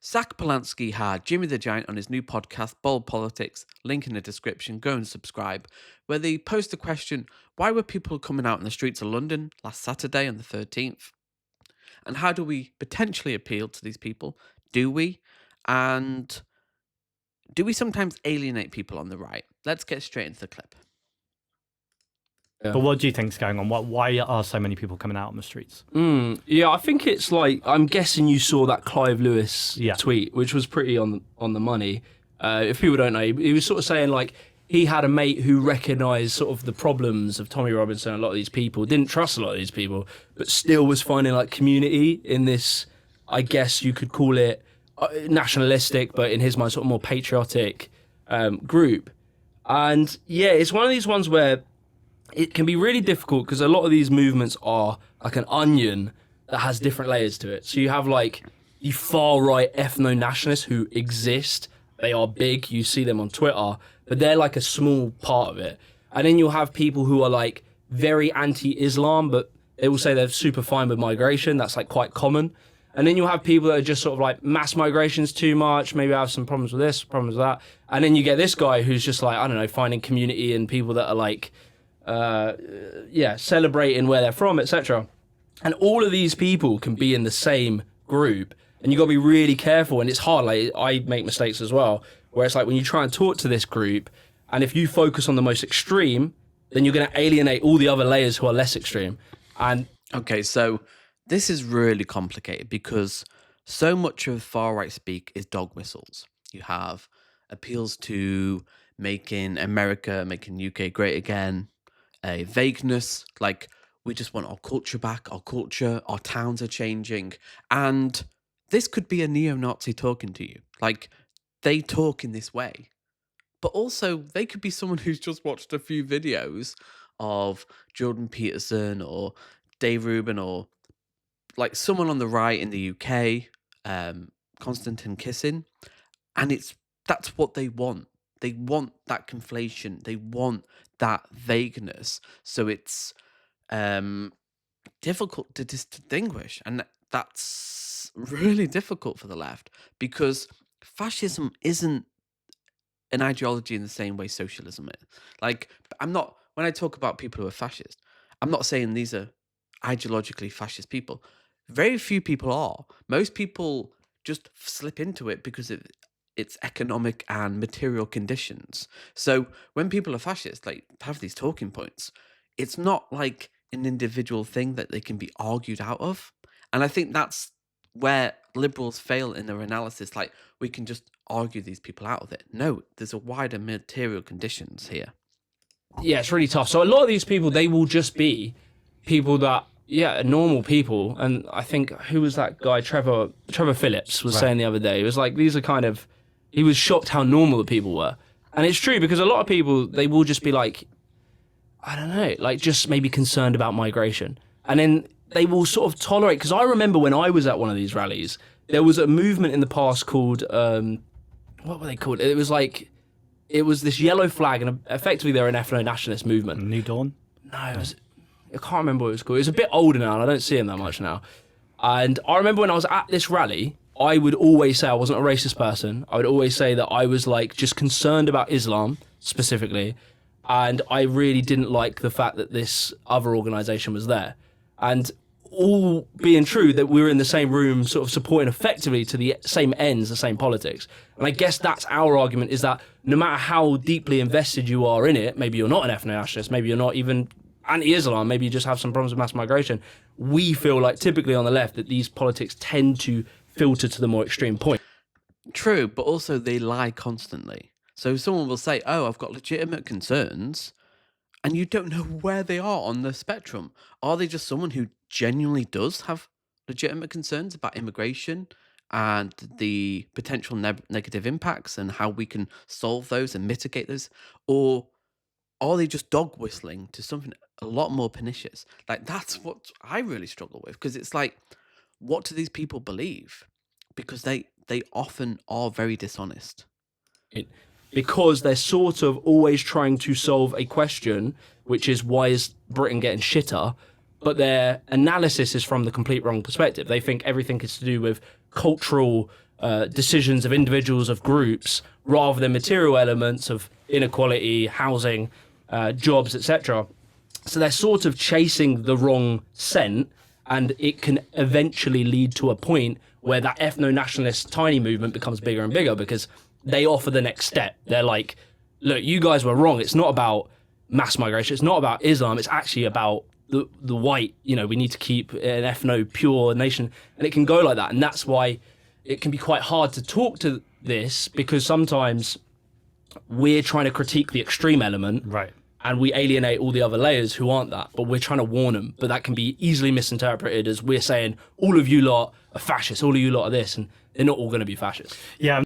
Zack Polanski had Jimmy the Giant on his new podcast, Bold Politics, link in the description, go and subscribe, where they posed the question, why were people coming out in the streets of London last Saturday on the 13th? And how do we potentially appeal to these people? Do we? And do we sometimes alienate people on the right? Let's get straight into the clip. Yeah. But what do you think's going on? Why are so many people coming out on the streets? Yeah, I think it's like, I'm guessing you saw that Clive Lewis tweet, which was pretty on the money. If people don't know, he was sort of saying like he had a mate who recognised sort of the problems of Tommy Robinson. A lot of these people didn't trust a lot of these people, but still was finding like community in this, I guess you could call it nationalistic, but in his mind sort of more patriotic group. And yeah, it's one of these ones where it can be really difficult because a lot of these movements are like an onion that has different layers to it. So you have like the far right ethno-nationalists who exist. They are big. You see them on Twitter, but they're like a small part of it. And then you'll have people who are like very anti-Islam, but they will say they're super fine with migration. That's like quite common. And then you'll have people that are just sort of like mass migration's too much. Maybe I have some problems with this, problems with that. And then you get this guy who's just like, I don't know, finding community and people that are like, celebrating where they're from, etc. And all of these people can be in the same group, and you got to be really careful. And it's hard. Like I make mistakes as well, where it's like when you try and talk to this group, and if you focus on the most extreme, then you're going to alienate all the other layers who are less extreme. And okay, so this is really complicated because so much of far right speak is dog whistles. You have appeals to making America, making UK great again. A vagueness, like we just want our culture back, our culture, our towns are changing. And this could be a neo-Nazi talking to you. Like, they talk in this way. But also, they could be someone who's just watched a few videos of Jordan Peterson or Dave Rubin or like someone on the right in the UK, Konstantin Kisin. And that's what they want. They want that conflation. They want that vagueness. So it's difficult to distinguish. And that's really difficult for the left because fascism isn't an ideology in the same way socialism is. Like, when I talk about people who are fascist, I'm not saying these are ideologically fascist people. Very few people are. Most people just slip into it because it's economic and material conditions. So when people are fascist, like have these talking points, it's not like an individual thing that they can be argued out of. And I think that's where liberals fail in their analysis. Like we can just argue these people out of it. No, there's a wider material conditions here. yeah, it's really tough. So a lot of these people, they will just be people that, normal people. And I think, who was that guy? Trevor Phillips was saying the other day, it was like, these are kind of, he was shocked how normal the people were. And it's true because a lot of people, they will just be like, I don't know, like just maybe concerned about migration. And then they will sort of tolerate, because I remember when I was at one of these rallies, there was a movement in the past called, what were they called? It was like, it was this yellow flag, and effectively they're an ethno-nationalist movement. New Dawn? No, I can't remember what it was called. It was a bit older now, and I don't see him that much now. And I remember when I was at this rally, I would always say I wasn't a racist person. I would always say that I was like just concerned about Islam specifically. And I really didn't like the fact that this other organisation was there. And all being true that we were in the same room sort of supporting effectively to the same ends, the same politics. And I guess that's our argument, is that no matter how deeply invested you are in it, maybe you're not an ethno-nationalist, maybe you're not even anti-Islam, maybe you just have some problems with mass migration, we feel like typically on the left that these politics tend to filter to the more extreme point. True, but also they lie constantly. So someone will say, oh, I've got legitimate concerns, and you don't know where they are on the spectrum. Are they just someone who genuinely does have legitimate concerns about immigration and the potential negative impacts and how we can solve those and mitigate those? Or are they just dog whistling to something a lot more pernicious? Like, that's what I really struggle with, because it's like, what do these people believe? Because they often are very dishonest. Because they're sort of always trying to solve a question, which is, why is Britain getting shitter? But their analysis is from the complete wrong perspective. They think everything is to do with cultural decisions of individuals, of groups, rather than material elements of inequality, housing, jobs, etc. So they're sort of chasing the wrong scent, and it can eventually lead to a point where that ethno-nationalist tiny movement becomes bigger and bigger because they offer the next step. They're like, look, you guys were wrong. It's not about mass migration. It's not about Islam. It's actually about the white, we need to keep an ethno-pure nation. And it can go like that. And that's why it can be quite hard to talk to this, because sometimes we're trying to critique the extreme element. Right. And we alienate all the other layers who aren't that, but we're trying to warn them. But that can be easily misinterpreted as we're saying, all of you lot are fascists, all of you lot are this, and they're not all going to be fascists. Yeah.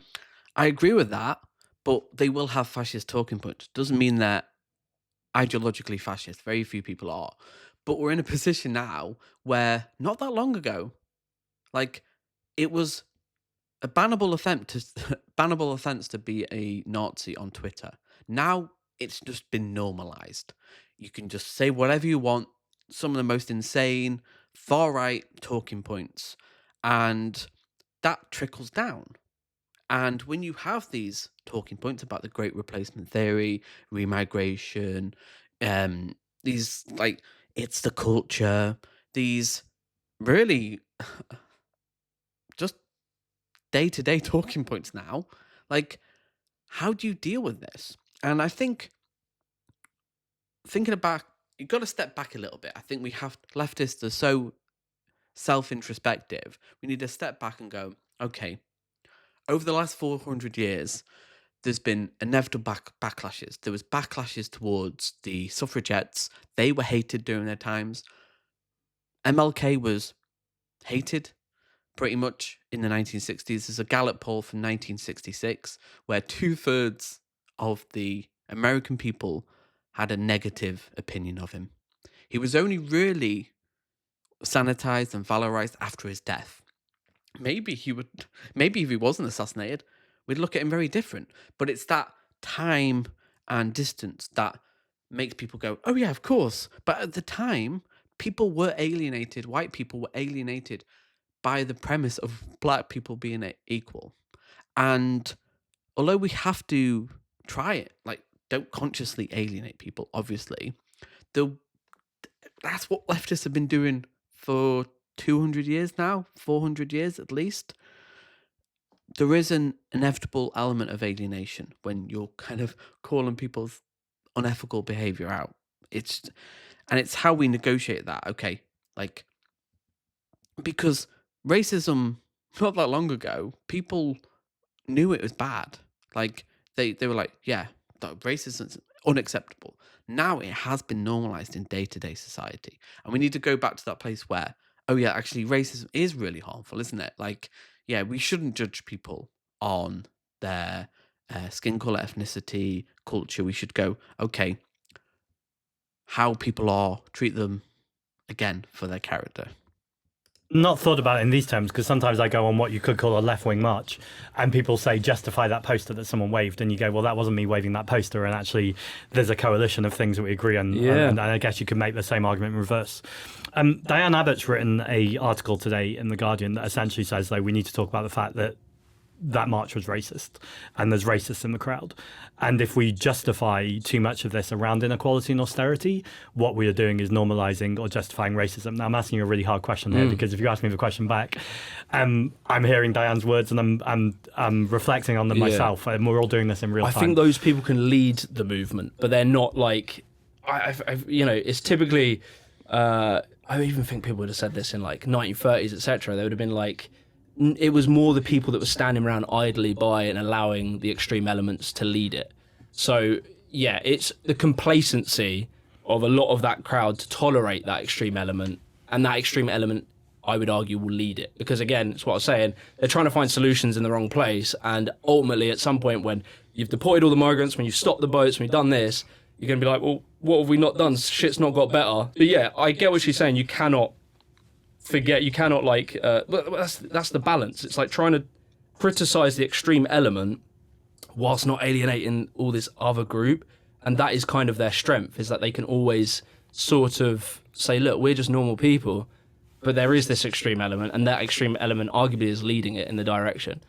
I agree with that, but they will have fascist talking points. Doesn't mean they're ideologically fascist. Very few people are. But we're in a position now where, not that long ago, like, it was a bannable offense to be a Nazi on Twitter. Now it's just been normalized. You can just say whatever you want, some of the most insane, far-right talking points, and that trickles down. And when you have these talking points about the Great Replacement Theory, remigration, these, like, it's the culture, these really just day-to-day talking points now, like, how do you deal with this? And I think, thinking about, you've got to step back a little bit. I think leftists are so self-introspective. We need to step back and go, okay, over the last 400 years, there's been inevitable backlashes. There was backlashes towards the suffragettes. They were hated during their times. MLK was hated pretty much in the 1960s. There's a Gallup poll from 1966 where 2/3 of the American people had a negative opinion of him. He was only really sanitized and valorized after his death. Maybe if he wasn't assassinated, we'd look at him very different. But it's that time and distance that makes people go, oh yeah, of course. But at the time, people were alienated, white people were alienated by the premise of black people being equal. And although we have to try it, like, don't consciously alienate people, obviously, that's what leftists have been doing for 200 years now, 400 years at least. There is an inevitable element of alienation when you're kind of calling people's unethical behavior out. It's how we negotiate that, okay? Like, because racism, not that long ago, people knew it was bad. Like, they were like, yeah, racism is unacceptable. Now it has been normalized in day-to-day society. And we need to go back to that place where, oh yeah, actually racism is really harmful, isn't it? Like, yeah, we shouldn't judge people on their skin color, ethnicity, culture. We should go, okay, how people are, treat them again for their character. Not thought about it in these terms, because sometimes I go on what you could call a left-wing march and people say justify that poster that someone waved, and you go, well, that wasn't me waving that poster, and actually there's a coalition of things that we agree on. Yeah. And I guess you could make the same argument in reverse. Diane Abbott's written an article today in The Guardian that essentially says, though, we need to talk about the fact that that march was racist and there's racists in the crowd. And if we justify too much of this around inequality and austerity, what we are doing is normalizing or justifying racism. Now, I'm asking you a really hard question here, because if you ask me the question back, I'm hearing Diane's words and I'm reflecting on them myself, and we're all doing this in real time. I think those people can lead the movement, but they're not like, it's typically, I even think people would have said this in like 1930s, etc. They would have been like, it was more the people that were standing around idly by and allowing the extreme elements to lead it. So, yeah, it's the complacency of a lot of that crowd to tolerate that extreme element, and that extreme element, I would argue, will lead it. Because, again, it's what I was saying, they're trying to find solutions in the wrong place, and ultimately, at some point, when you've deported all the migrants, when you've stopped the boats, when you've done this, you're going to be like, well, what have we not done? Shit's not got better. But, yeah, I get what she's saying. You cannot forget, you cannot that's the balance. It's like trying to criticize the extreme element whilst not alienating all this other group, and that is kind of their strength, is that they can always sort of say, look, we're just normal people, but there is this extreme element, and that extreme element arguably is leading it in the direction.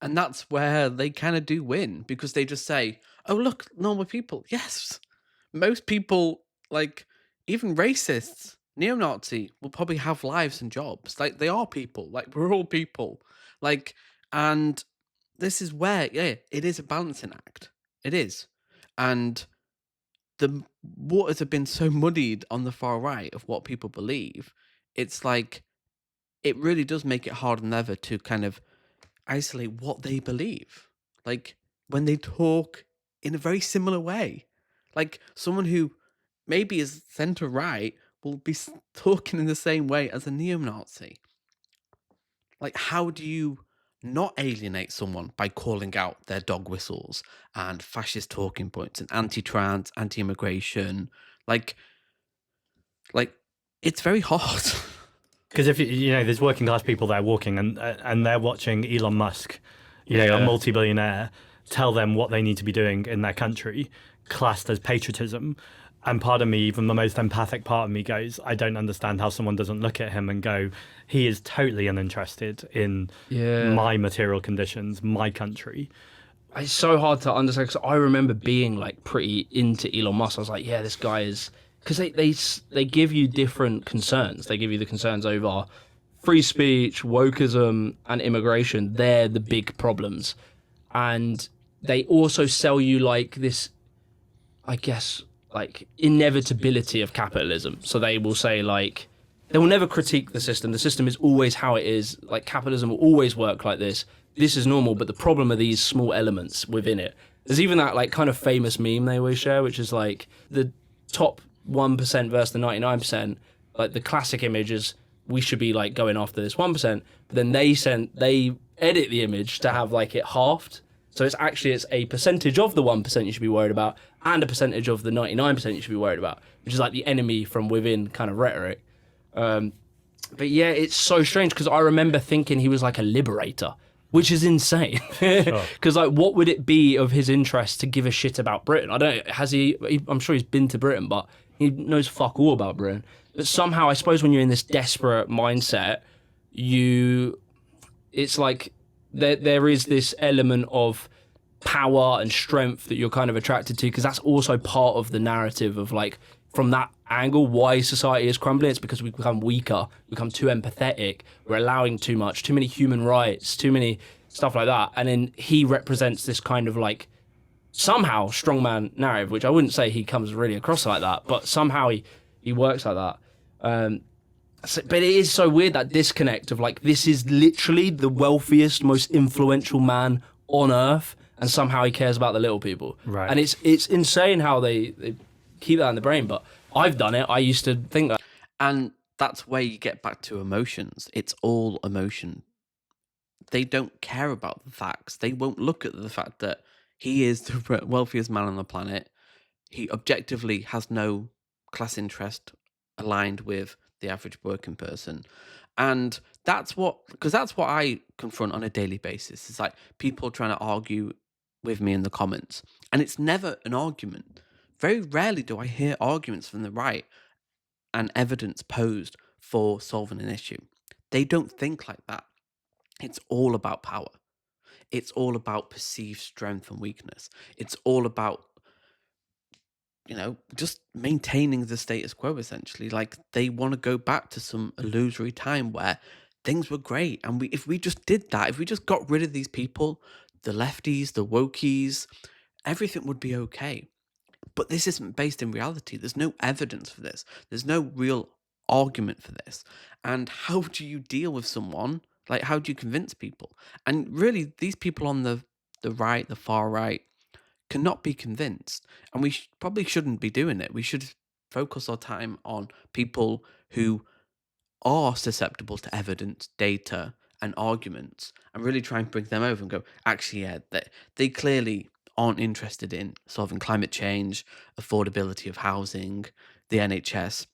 And that's where they kind of do win, because they just say, "Oh, look, normal people." Yes, most people, like even racists, neo-Nazi, will probably have lives and jobs. Like they are people. Like we're all people. Like, and this is where, yeah, it is a balancing act. It is, and the waters have been so muddied on the far right of what people believe. It's like it really does make it harder than ever to kind of isolate what they believe. Like when they talk in a very similar way. Like someone who maybe is center right will be talking in the same way as a neo Nazi. Like, how do you not alienate someone by calling out their dog whistles and fascist talking points and anti-trans, anti-immigration? Like, like it's very hard. Because if you know, there's working class people there walking, and they're watching Elon Musk, you know, a multi-billionaire, tell them what they need to be doing in their country, classed as patriotism. And part of me, even the most empathic part of me, goes, I don't understand how someone doesn't look at him and go, he is totally uninterested in my material conditions, my country. It's so hard to understand, because I remember being like pretty into Elon Musk. I was like, yeah, this guy is, because they give you different concerns. They give you the concerns over free speech, wokeism, and immigration. They're the big problems, and they also sell you like this, I guess, like inevitability of capitalism. So they will say like they will never critique the system. The system is always how it is. Like capitalism will always work like this. This is normal, but the problem are these small elements within it. There's even that like kind of famous meme they always share, which is like the top 1% versus the 99%. Like the classic image is we should be like going after this 1%, but then they edit the image to have like it halved. So it's a percentage of the 1% you should be worried about and a percentage of the 99% you should be worried about, which is like the enemy from within kind of rhetoric. But yeah, it's so strange, because I remember thinking he was like a liberator, which is insane. Because like, what would it be of his interest to give a shit about Britain? I don't. Has he? I'm sure he's been to Britain, but he knows fuck all about Britain. But somehow, I suppose when you're in this desperate mindset, it's like there is this element of power and strength that you're kind of attracted to, because that's also part of the narrative of like, from that angle, why society is crumbling. It's because we become weaker, become too empathetic, we're allowing too much, too many human rights, too many stuff like that. And then he represents this kind of like somehow strongman narrative, which I wouldn't say he comes really across like that, but somehow he works like that. But it is so weird, that disconnect of like, this is literally the wealthiest, most influential man on earth, and somehow he cares about the little people. Right. And it's insane how they keep that in the brain. But I've done it. I used to think that. And that's where you get back to emotions. It's all emotion. They don't care about the facts. They won't look at the fact that he is the wealthiest man on the planet. He objectively has no class interest aligned with the average working person. And because that's what I confront on a daily basis. It's like people trying to argue with me in the comments. And it's never an argument. Very rarely do I hear arguments from the right and evidence posed for solving an issue. They don't think like that. It's all about power. It's all about perceived strength and weakness. It's all about, just maintaining the status quo, essentially. Like they want to go back to some illusory time where things were great. And if we just did that, if we just got rid of these people, the lefties, the wokies, everything would be okay. But this isn't based in reality. There's no evidence for this. There's no real argument for this. And how do you deal with someone? Like, how do you convince people? And really, these people on the right, the far right, cannot be convinced. And we probably shouldn't be doing it. We should focus our time on people who are susceptible to evidence, data, and arguments, and really try and bring them over and go, actually, yeah, they clearly aren't interested in solving climate change, affordability of housing, the NHS.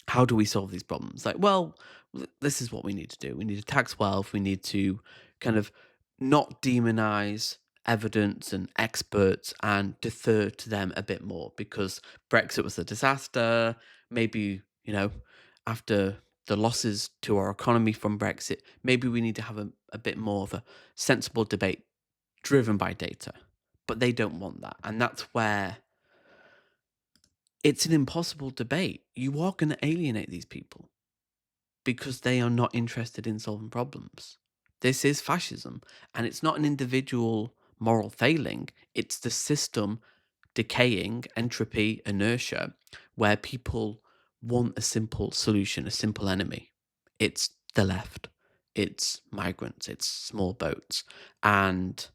How do we solve these problems? Like, well, this is what we need to do. We need to tax wealth. We need to kind of not demonize evidence and experts and defer to them a bit more, because Brexit was a disaster. Maybe, after the losses to our economy from Brexit, maybe we need to have a bit more of a sensible debate driven by data. But they don't want that. And that's where it's an impossible debate. You are going to alienate these people because they are not interested in solving problems. This is fascism, and it's not an individual moral failing, it's the system decaying, entropy, inertia, where people want a simple solution, a simple enemy. It's the left, it's migrants, it's small boats. And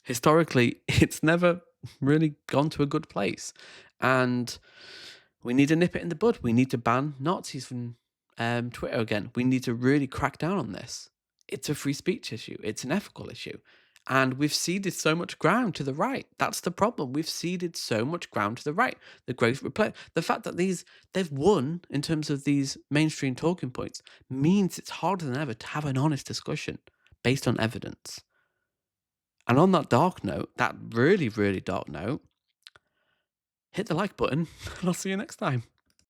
historically, it's never really gone to a good place. And we need to nip it in the bud. We need to ban Nazis from Twitter again. We need to really crack down on this. It's a free speech issue. It's an ethical issue. And we've ceded so much ground to the right. That's the problem. We've ceded so much ground to the right. The great the fact that they've won in terms of these mainstream talking points means it's harder than ever to have an honest discussion based on evidence. And on that dark note, that really, really dark note, hit the like button, and I'll see you next time.